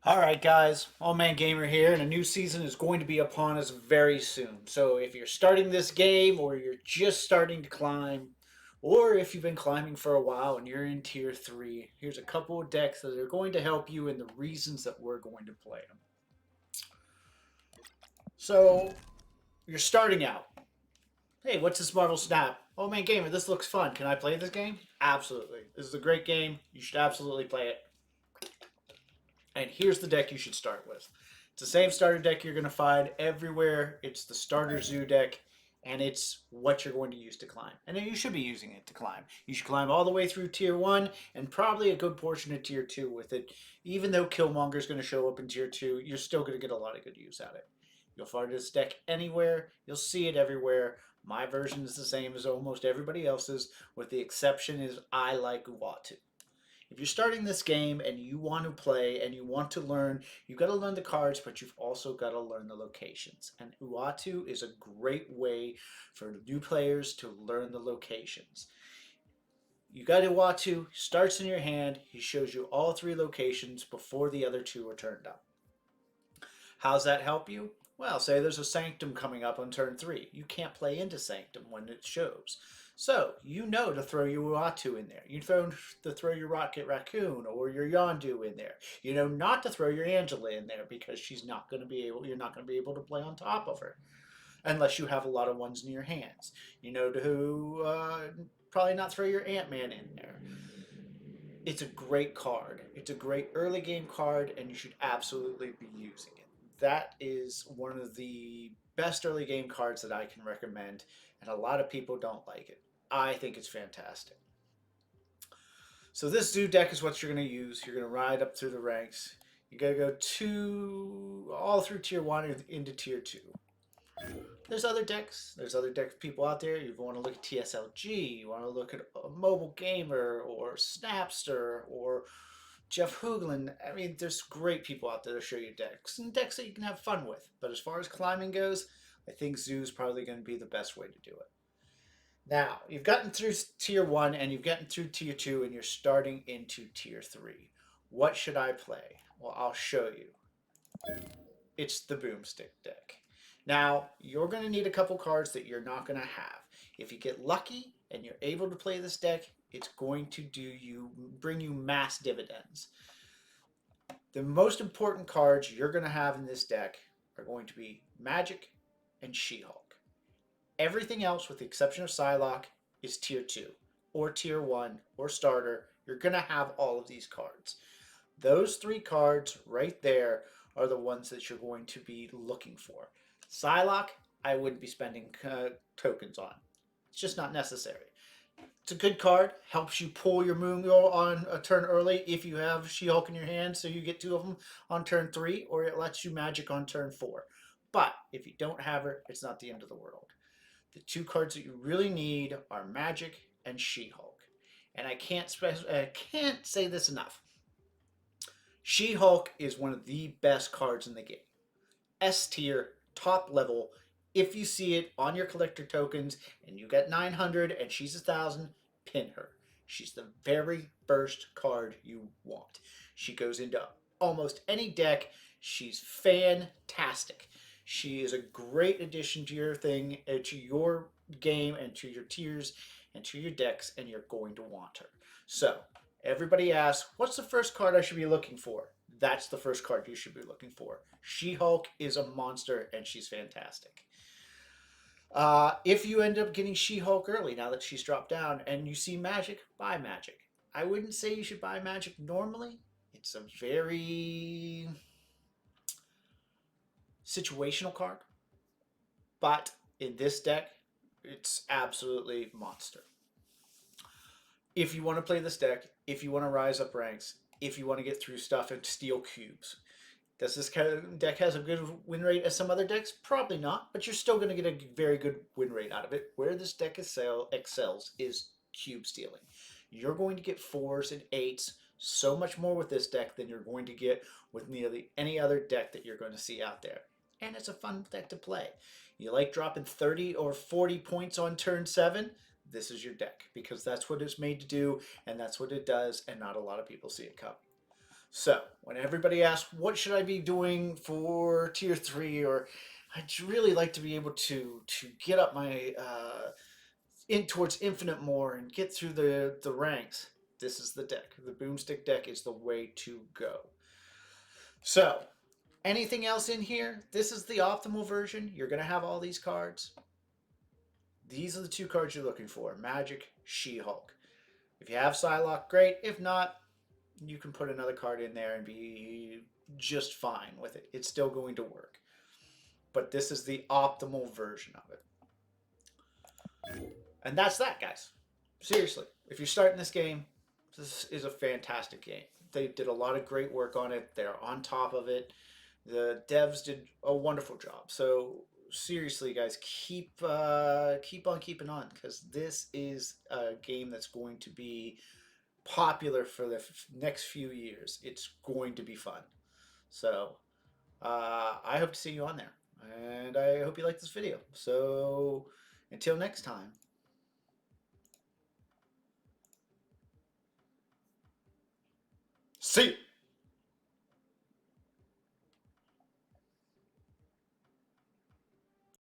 All right, guys, Old Man Gamer here, and a new season is going to be upon us very soon. So if you're starting this game, or you're just starting to climb, or if you've been climbing for a while and you're in Tier 3, here's a couple of decks that are going to help you and the reasons that we're going to play them. So you're starting out. Hey, what's this Marvel Snap? Old Man Gamer, this looks fun. Can I play this game? Absolutely. This is a great game. You should absolutely play it. And here's the deck you should start with. It's the same starter deck you're going to find everywhere. It's the starter zoo deck, and it's what you're going to use to climb. And you should be using it to climb. You should climb all the way through Tier 1 and probably a good portion of Tier 2 with it. Even though Killmonger is going to show up in Tier 2, you're still going to get a lot of good use out of it. You'll find this deck anywhere. You'll see it everywhere. My version is the same as almost everybody else's, with the exception is I like Uatu. If you're starting this game and you want to play and you want to learn, you've got to learn the cards, but you've also got to learn the locations. And Uatu is a great way for new players to learn the locations. You got Uatu, starts in your hand, he shows you all three locations before the other two are turned up. How's that help you? Well, say there's a Sanctum coming up on turn 3. You can't play into Sanctum when it shows. So, you know to throw your Uatu in there. You know to throw your Rocket Raccoon or your Yondu in there. You know not to throw your Angela in there because she's not going to be able, you're not going to be able to play on top of her. Unless you have a lot of ones in your hands. You know to probably not throw your Ant-Man in there. It's a great card. It's a great early game card, and you should absolutely be using it. That is one of the best early game cards that I can recommend, and a lot of people don't like it. I think it's fantastic. So this zoo deck is what you're going to use. You're going to ride up through the ranks. You got to go all through Tier 1 into Tier 2. There's other decks. There's other deck people out there. You want to look at TSLG. You want to look at a Mobile Gamer or Snapster or Jeff Hoogland. I mean, there's great people out there to show you decks and decks that you can have fun with. But as far as climbing goes, I think Zoo is probably going to be the best way to do it. Now, you've gotten through Tier 1 and you've gotten through Tier 2 and you're starting into Tier 3. What should I play? Well, I'll show you. It's the Boomstick deck. Now, you're going to need a couple cards that you're not going to have. If you get lucky and you're able to play this deck, it's going to bring you mass dividends. The most important cards you're going to have in this deck are going to be Magic and She-Hulk. Everything else, with the exception of Psylocke, is Tier 2 or Tier 1 or Starter. You're going to have all of these cards. Those three cards right there are the ones that you're going to be looking for. Psylocke, I wouldn't be spending tokens on. It's just not necessary. It's a good card. Helps you pull your Moon Girl on a turn early if you have She-Hulk in your hand, so you get two of them on turn 3, or it lets you Magic on turn 4. But if you don't have her, it's not the end of the world. The two cards that you really need are Magic and She-Hulk. And I can't say this enough. She-Hulk is one of the best cards in the game. S tier, top level. If you see it on your collector tokens and you get 900 and she's 1,000, pin her. She's the very first card you want. She goes into almost any deck. She's fantastic. She is a great addition to your thing, to your game, and to your tiers, and to your decks, and you're going to want her. So, everybody asks, what's the first card I should be looking for? That's the first card you should be looking for. She-Hulk is a monster, and she's fantastic. If you end up getting She-Hulk early, now that she's dropped down, and you see Magic, buy Magic. I wouldn't say you should buy Magic normally. It's a very situational card. But in this deck, it's absolutely monster. If you want to play this deck, if you want to rise up ranks, if you want to get through stuff and steal cubes. Does this deck has a good win rate as some other decks? Probably not, but you're still going to get a very good win rate out of it. Where this deck excels is cube stealing. You're going to get 4s and 8s so much more with this deck than you're going to get with nearly any other deck that you're going to see out there. And it's a fun deck to play. You like dropping 30 or 40 points on turn 7? This is your deck, because that's what it's made to do, and that's what it does, and not a lot of people see it coming. So, When everybody asks, what should I be doing for tier 3, or I'd really like to be able to get up my in towards infinite more and get through the ranks, this is the deck. The Boomstick deck is the way to go. So, anything else in here? This is the optimal version. You're going to have all these cards. These are the 2 cards you're looking for. Magik, She-Hulk. If you have Psylocke, great. If not, you can put another card in there and be just fine with it. It's still going to work. But this is the optimal version of it. And that's that, guys. Seriously, if you're starting this game, this is a fantastic game. They did a lot of great work on it. They're on top of it. The devs did a wonderful job. So seriously, guys, keep on keeping on, because this is a game that's going to be popular for the next few years. It's going to be fun. So I hope to see you on there, and I hope you like this video. So until next time. See you.